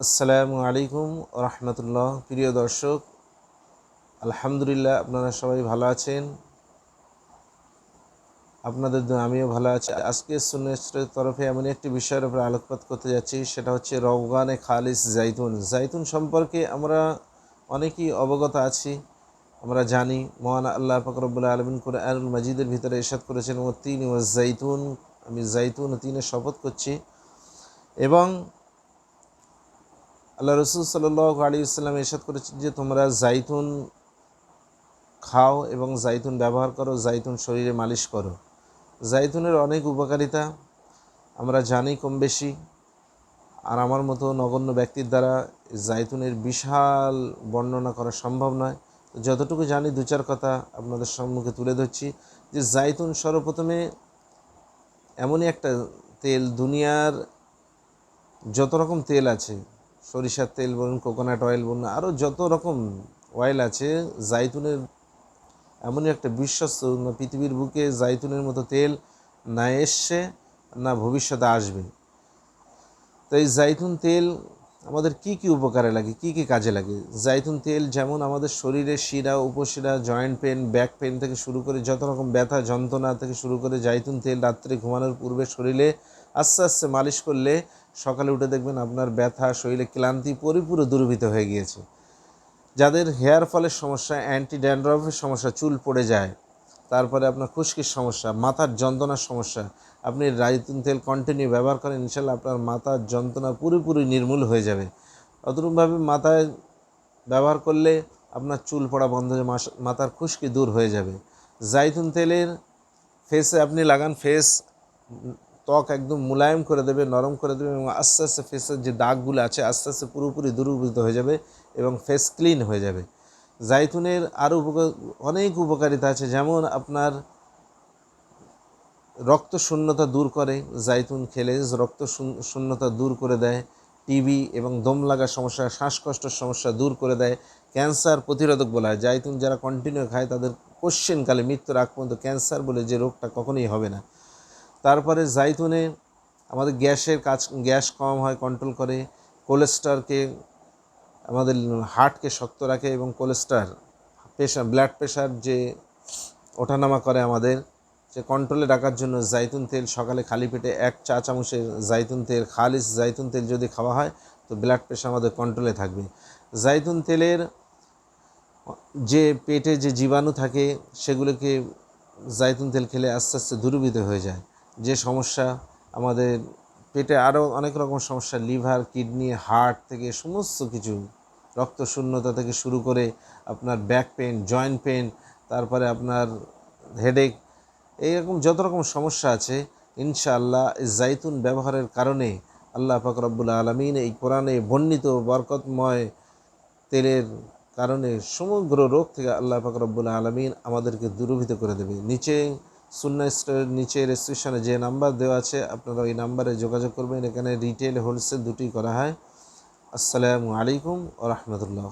আসসালামু আলাইকুম রহমতুল্লাহ। প্রিয় দর্শক, আলহামদুলিল্লাহ আপনারা সবাই ভালো আছেন। আপনাদের দোয়া আমিও ভালো আছি। আজকে সুন্নাতের তরফে এমন একটি বিষয়ের উপরে আলোকপাত করতে যাচ্ছি, সেটা হচ্ছে রওগানে খালিস জাইতুন। জাইতুন সম্পর্কে আমরা অনেকেই অবগত আছি, আমরা জানি মহান আল্লাহ পাক রব্বুল আলামিন কুরআনুল মাজিদের ভিতরে ইরশাদ করেছেন, ওয়াত্তিনি ওয়াজ-জাইতুন, আমি জাইতুন ও তিনের শপথ করছি। এবং আল্লাহ রসুল সাল্লাল্লাহু আলাইহি ওয়াসাল্লাম ইরশাদ করেছেন যে তোমরা জাইতুন খাও এবং জাইতুন ব্যবহার করো, জাইতুন শরীরে মালিশ করো। জাইতুনের অনেক উপকারিতা আমরা জানি কম বেশি, আর আমার মতো নগণ্য ব্যক্তির দ্বারা জাইতুনের বিশাল বর্ণনা করা সম্ভব নয়। যতটুকু জানি দু চার কথা আপনাদের সম্মুখে তুলে ধরছি। যে জাইতুন সর্বপ্রথমে এমনই একটা তেল, দুনিয়ার যত রকম তেল আছে, সরিষার তেল বলুন, কোকোনাট অয়েল বলুন, আরও যত রকম অয়েল আছে, জাইতুনের এমনই একটা বিশ্বস্ত, পৃথিবীর বুকে জাইতুনের মতো তেল না এসছে না ভবিষ্যতে আসবে। তো এই জাইতুন তেল আমাদের কি কি উপকারে লাগে, কি কি কাজে লাগে? জাইতুন তেল যেমন আমাদের শরীরে শিরা, উপশিরা, জয়েন্ট পেন, ব্যাক পেন থেকে শুরু করে যত রকম ব্যথা যন্ত্রণা থেকে শুরু করে, জাইতুন তেল রাত্রে ঘুমানোর পূর্বে শরীরে আস্তে আস্তে মালিশ করলে সকালে উঠে দেখবেন আপনার ব্যথা, শরীরে ক্লান্তি পরিপূর্ণ দূরীভূত হয়ে গিয়েছে। যাদের হেয়ার ফলের সমস্যা, অ্যান্টি ড্যান্ড্রফের সমস্যা, চুল পড়ে যায়, তারপরে আপনার খুশকির সমস্যা, মাথার যন্ত্রণার সমস্যা, আপনি জাইতুন তেল কন্টিনিউ ব্যবহার করেন, ইনশাল্লাহ আপনার মাথার যন্ত্রণা পুরোপুরি নির্মূল হয়ে যাবে। অতরূপভাবে মাথায় ব্যবহার করলে আপনার চুল পড়া বন্ধ হয়ে মাথার খুশকি দূর হয়ে যাবে। জাইতুন তেলের ফেসে আপনি লাগান, ফেস ত্বক একদম মোলায়েম করে দেবে, নরম করে দেবে, এবং আস্তে আস্তে ফেসের যে দাগগুলো আছে আস্তে আস্তে পুরোপুরি দূরীভূত হয়ে যাবে এবং ফেস ক্লিন হয়ে যাবে। জাইতুনের আরও অনেক উপকারিতা আছে, যেমন আপনার রক্ত শূন্যতা দূর করে। জাইতুন খেলে রক্ত শূন্যতা দূর করে দেয়। টিবি এবং দম লাগার সমস্যা, শ্বাসকষ্টের সমস্যা দূর করে দেয়। ক্যান্সার প্রতিরোধক বলা হয়। জাইতুন যারা কন্টিনিউ খায় তাদের কোশ্চেনকালে মৃত্যুর আগ পর্যন্ত ক্যান্সার বলে যে রোগটা কখনোই হবে না। তারপরে জাইতুনে আমাদের গ্যাস কম হয়, কন্ট্রোল করে। কোলেস্ট্রলকে, আমাদের হার্টকে শক্ত রাখে, এবং ব্লাড প্রেশার যে ওঠানামা করে আমাদের, সে কন্ট্রোলে রাখার জন্য জাইতুন তেল সকালে খালি পেটে 1 চা চামচের জাইতুন তেল, খালিস জাইতুন তেল যদি খাওয়া হয় তো ব্লাড প্রেশার আমাদের কন্ট্রোলে থাকবে। জাইতুন তেলের যে পেটে যে জীবাণু থাকে সেগুলোকে জাইতুন তেল খেলে আস্তে আস্তে দূরীভূত হয়ে যায়। যে সমস্যা আমাদের পেটে, আরও অনেক রকম সমস্যা, লিভার, কিডনি, হার্ট থেকে সমস্ত কিছু, রক্ত শূন্যতা থেকে শুরু করে আপনার ব্যাক পেন, জয়েন্ট পেন, তারপরে আপনার হেডেক, এইরকম যত রকম সমস্যা আছে, ইনশাআল্লাহ জাইতুন ব্যবহারের কারণে আল্লাহ পাক রব্বুল আলামিন এই কোরআনে বর্ণিত বরকতময় তেলের কারণে সমগ্র রোগ থেকে আল্লাহ পাক রব্বুল আলামিন আমাদেরকে দূরীভূত করে দেবে। নিচে রেজিস্ট্রেশনে যে নাম্বার দেওয়া আছে আপনারা ওই নাম্বারে যোগাযোগ করবেন। এখানে রিটেল, হোলসেল দুটি করা হয়। আসসালামু আলাইকুম ওয়া রাহমাতুল্লাহ।